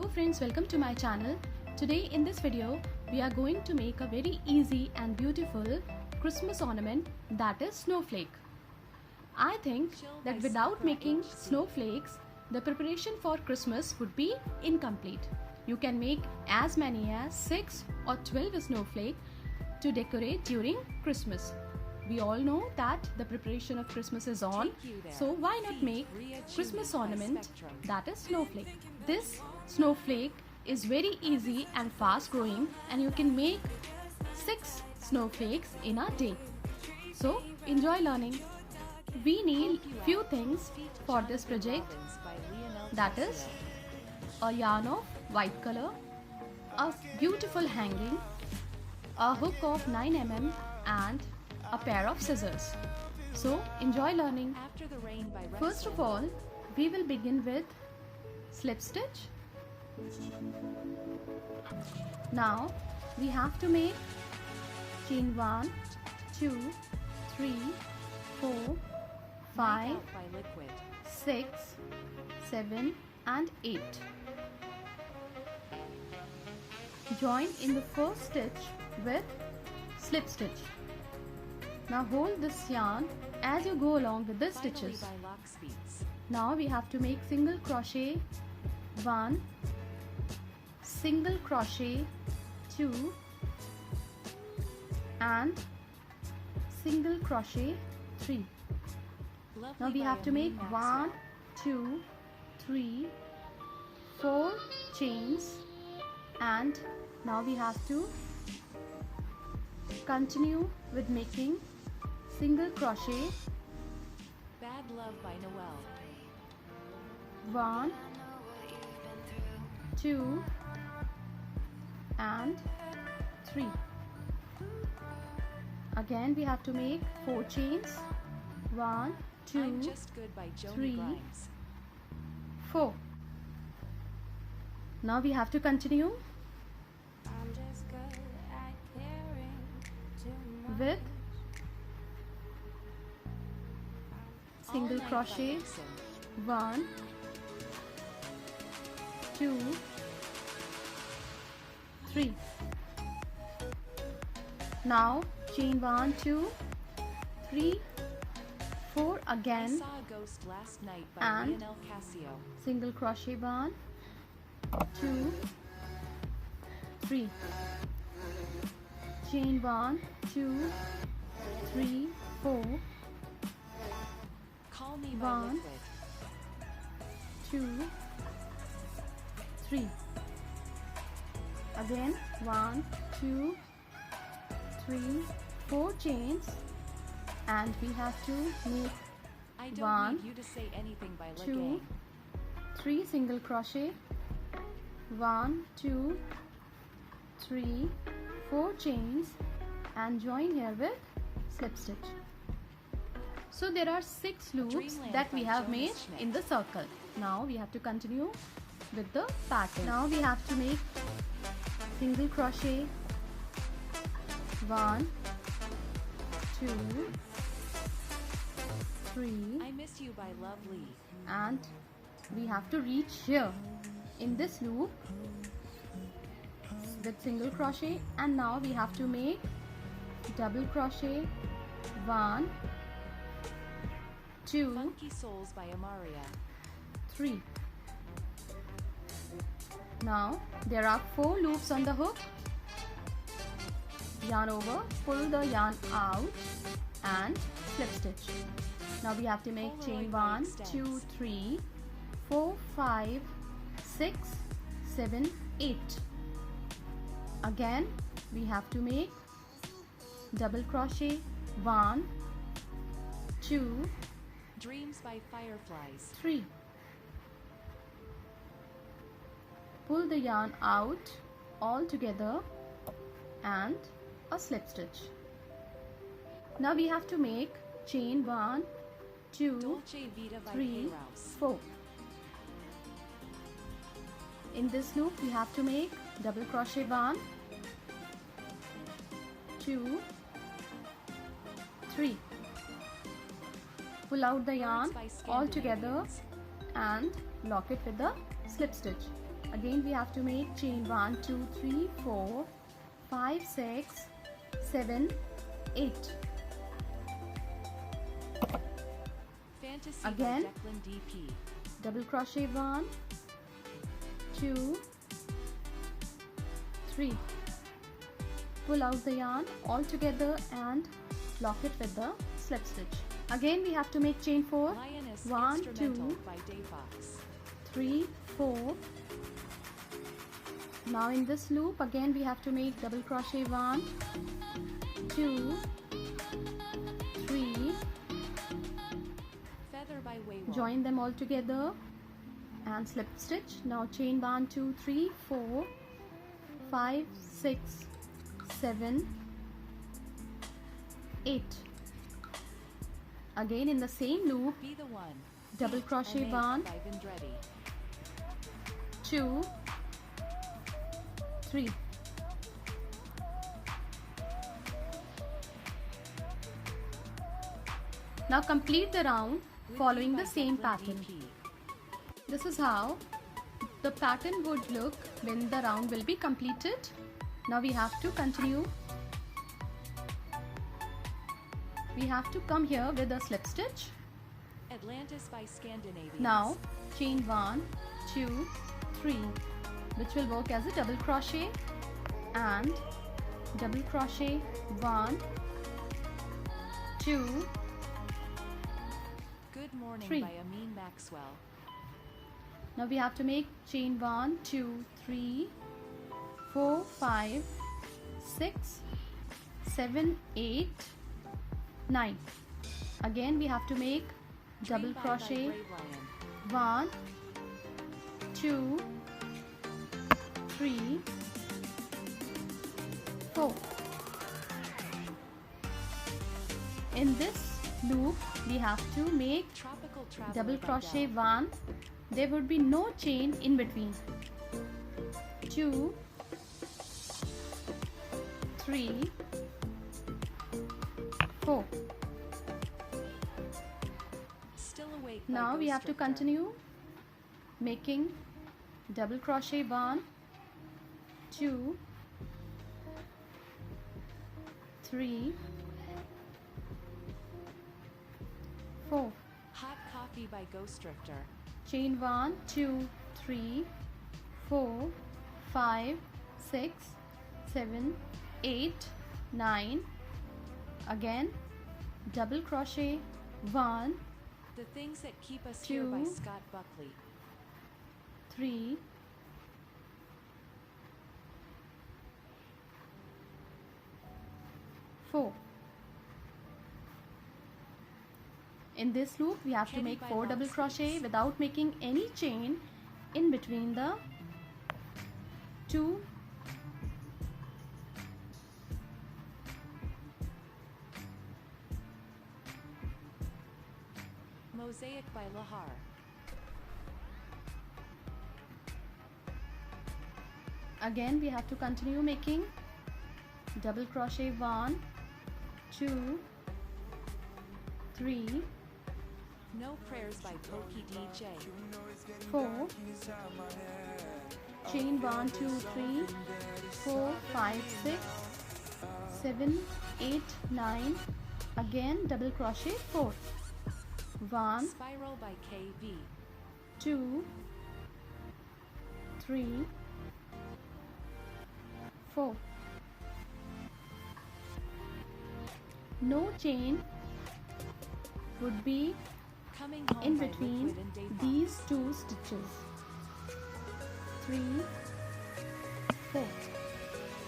Hello friends, welcome to my channel. Today in this video we are going to make a very easy and beautiful Christmas ornament, that is snowflake. I think that without making snowflakes, the preparation for Christmas would be incomplete. You can make as many as 6 or 12 snowflakes to decorate during Christmas. We all know that the preparation of Christmas is on, so why not make Christmas ornament, that is snowflake. This snowflake is very easy and fast growing, and you can make 6 snowflakes in a day. So enjoy learning. We need few things for this project, that is a yarn of white color, a beautiful hanging, a hook of 9 mm and a pair of scissors. So enjoy learning. First of all, we will begin with slip stitch. Now we have to make chain 1, 2, 3, 4, 5, 6, 7 and 8. Join in the first stitch with slip stitch. Now hold this yarn as you go along with the stitches. Now we have to make single crochet 1, single crochet 2 and single crochet 3. Now we have to make 1, 2, 3, 4 chains, and now we have to continue with making single crochet. Bad Love by Noel. 1, 2 and 3. Again we have to make 4 chains. 1, 2, I'm Just Good by Joni 3, Grimes. 4. Now we have to continue with single crochet 1, 2, 3. Now chain 1, 2, 3, 4 again, I Saw a Ghost Last Night by and Lionel Casio. single crochet 1, 2, 3. Chain 1, 2, 3, 4, Call Me by 1, Liquid. 2, 3. Again 1, 2, 3, 4 chains, and we have to make I Don't 1, Need You to Say Anything by 2, Legay. 3 single crochet, 1, 2, 3, 4 chains, and join here with slip stitch. So there are 6 loops Dreamland that we by have Jonas made Schmidt. in the circle. Now we have to continue with the pattern. Now we have to make single crochet 1, 2, 3, I Miss You by Love Lee. and we have to reach here in this loop with single crochet, and now we have to make double crochet 1, 2, Funky Souls by Amaria. 3. Now there are 4 loops on the hook. Yarn over, pull the yarn out and slip stitch. Now we have to make chain Polaroid by 1, Extends. 2, 3, 4, 5, 6, 7, 8. Again we have to make double crochet 1, 2, Dreams by Fireflies. 3. Pull the yarn out all together and a slip stitch. Now we have to make chain 1, 2, Dolce Vita by 3, Hayrouse. 4. In this loop we have to make double crochet 1, 2, 3. Pull out the yarn Birds by all together Scandinavians. and lock it with the slip stitch. Again we have to make chain 1 2 3 4 5 6 7 8. Fantasy Again. by Declan DP. Double crochet 1 2 3. Pull out the yarn all together and lock it with the slip stitch. Again we have to make chain 4 Lioness 1 Instrumental 2 by Dayfox. 3 4. Now in this loop again we have to make double crochet 1 2 3. Feather by Wayward. Join them all together and slip stitch. Now chain 1 2 3 4 5 6 7 8. Again in the same loop Be the One. double Feet crochet and 1 by Vendretti. 2 3. Now complete the round following Whippy the by same Declan pattern. DP. This is how the pattern would look when the round will be completed. Now we have to continue. We have to come here with a slip stitch. Atlantis by Scandinavians. Now chain 1 2 3, which will work as a double crochet, and double crochet 1 2 Good Morning 3. by Amin Maxwell. Now we have to make chain 1 2 3 4 5 6 7 8 9. Again we have to make double Dream by crochet Brave Lion. 1 2 3 4. In this loop we have to make Tropical Traveler double by crochet Dell. 1. There would be no chain in between. 2 3 4. Still Awake by Now we Ghost have to Drifter. continue making double crochet 1 2 3 4. Hot Coffee by Ghost Drifter. Chain 1 2 3 4 5 6 7 8 9. Again double crochet 1 The Things That Keep Us Here by 2 Scott Buckley. 3 4. In this loop we have to Kenny make by 4 double Lost crochet Leaves. without making any chain in between the 2 Mosaic by Lahar. Again we have to continue making double crochet 1 2 3 No Prayers by Pokey DJ. 4. Chain 1 2 3 4 5 6 7 8 9. Again double crochet 4. 1 Spiral by KV. 2 3 4. No chain would be Coming Home in by between Liquid and Dayfox. these 2 stitches. 3 4.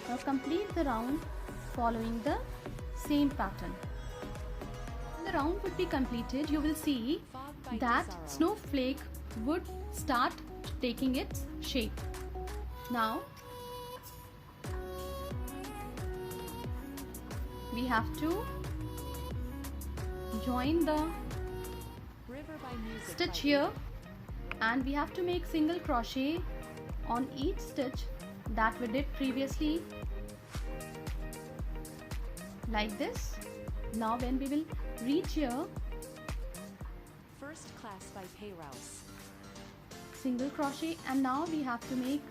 Now complete the round following the same pattern. When the round would be completed, you will see Fog by that Desaro. snowflake would start taking its shape. Now we have to join the River by Music stitch by here, and we have to make single crochet on each stitch that we did previously, like this. Now when we will reach here, First Class by Payrouse. single crochet, and now we have to make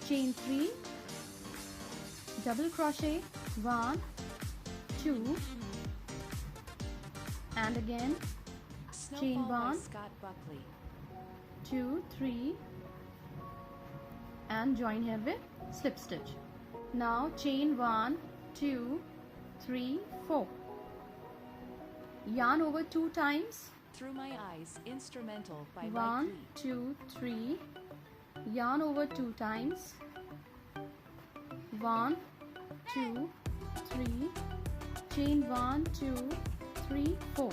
chain 3, double crochet, 1, 2, and again chain Snowfall by 1, Scott Buckley. 2, 3, and join here with slip stitch. Now chain 1, 2, 3, 4. Yarn over 2 times. Through My Eyes, instrumental by 1, Mike Lee. 2, 3. Yarn over 2 times. 1, 2, 3. Chain 1, 2, 3, 4.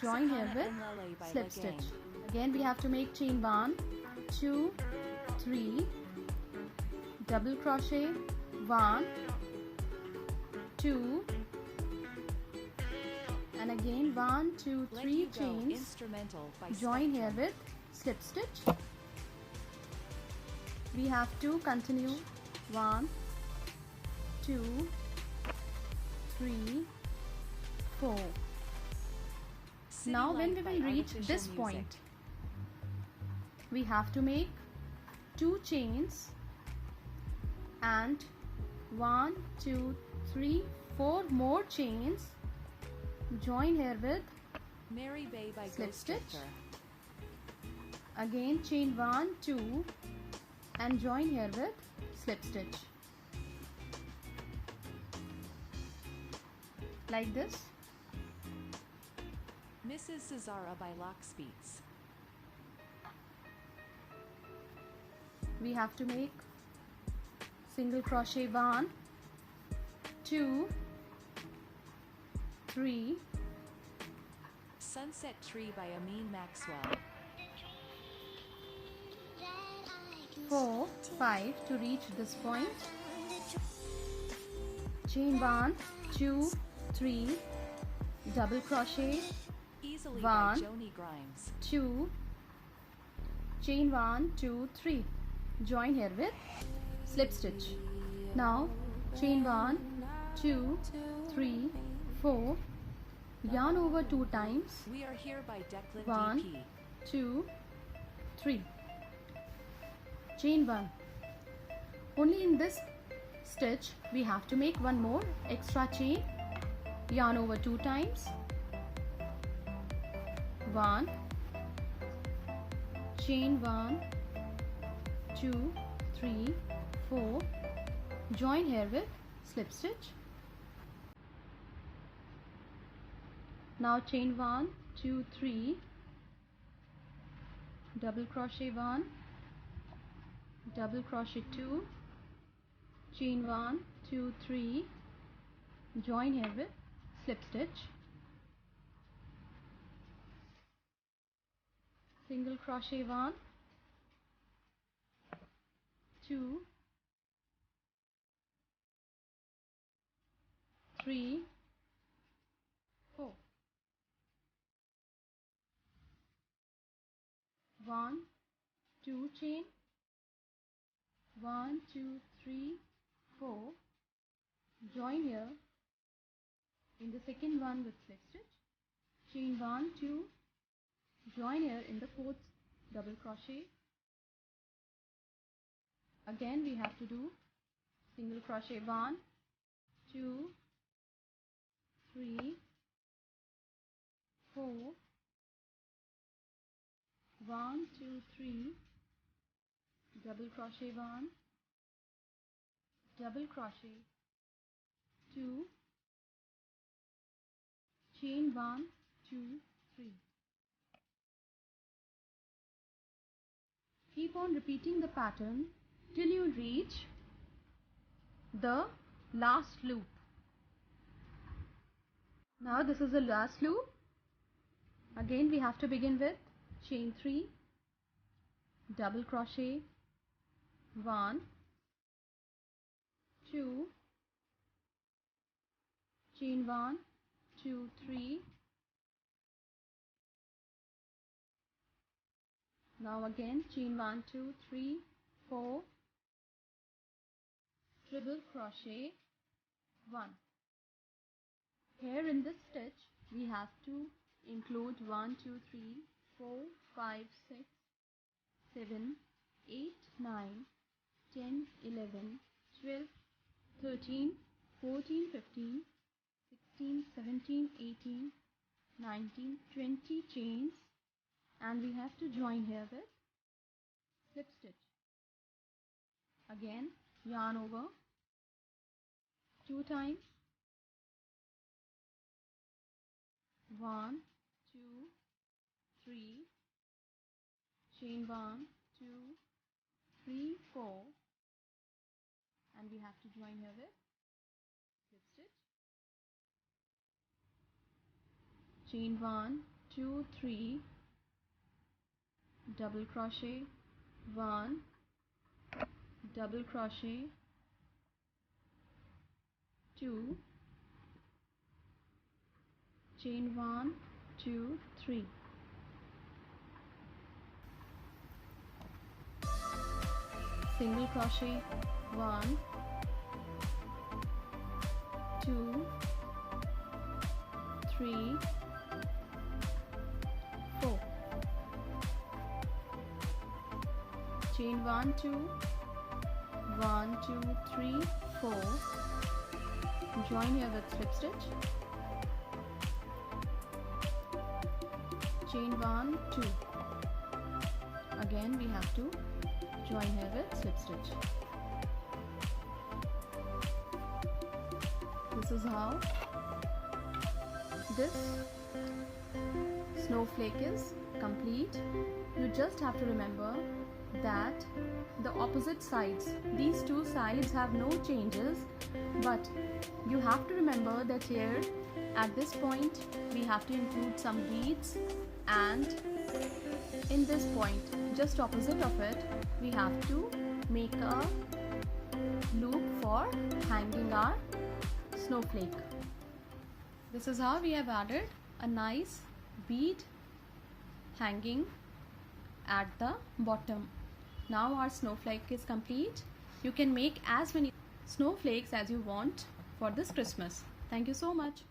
Join here Mexicana with en Lele by slip Legang. stitch. Again we have to make chain 1, 2, 3, double crochet, 1, 2, and again 1, 2, Let 3 You Go, chains. instrumental by Join here Spectrum. with slip stitch. We have to continue 1, 2, 3, 4. City Now when Light we by will reach Artificial this Music. point, we have to make 2 chains and 1, 2, 3, 4 more chains. Join here with Mary Bay by Slip Ghost stitch. Drifter. again chain 1, 2, and join here with slip stitch. Like this. Mrs. Cesara by Lockspeeds. We have to make single crochet 1, 2, 3, Sunset Tree by Amin Maxwell. 4, 5 to reach this point. Chain 1, 2, 3, double crochet, Easily 1, by Joni Grimes. 2, chain 1, 2, 3. Join here with slip stitch. Now chain 1, 2, 3, 4. Yarn over 2 times. We Are Here by Declan 1, DP. 2, 3. Chain 1. Only in this stitch we have to make one more extra chain. Yarn over 2 times. 1, chain 1, 2, 3, 4. Join here with slip stitch. Now chain 1, 2, 3, double crochet 1, double crochet 2, chain 1, 2, 3, join here with slip stitch, single crochet 1, 2, 3, 4. 1, 2 chain, 1, 2, 3, 4. Join here in the second one with slip stitch. Chain 1, 2. Join here in the fourth double crochet. Again we have to do single crochet 1, 2, 3, 4. 1, 2, 3, double crochet 1, double crochet 2, chain 1, 2, 3. Keep on repeating the pattern till you reach the last loop. Now this is the last loop. Again we have to begin with chain 3, double crochet 1, 2, chain 1, 2, 3. Now again chain 1, 2, 3, 4, triple crochet 1. Here in this stitch we have to include 1, 2, 3, 4, 5, 6, 7, 8, 9, 10, 11, 12, 13, 14, 15, 16, 17, 18, 19, 20 chains, and we have to join here with slip stitch. Again, yarn over 2 times, 1, 2, 3, chain 1, 2, 3, 4, and we have to join here with slip stitch. Chain 1, 2, 3, double crochet, 1, double crochet, 2, chain 1, 2, 3. Single crochet, 1, 2, 3, 4. Chain 1, 2, 1, 2, 3, 4. Join here with slip stitch. Chain 1, 2. Again we have to join here with slip stitch. This is how this snowflake is complete. You just have to remember that the opposite sides, these two sides have no changes, but you have to remember that here at this point we have to include some beads, and in this point just opposite of it we have to make a loop for hanging our snowflake. This is how we have added a nice bead hanging at the bottom. Now our snowflake is complete. You can make as many snowflakes as you want for this Christmas. Thank you so much.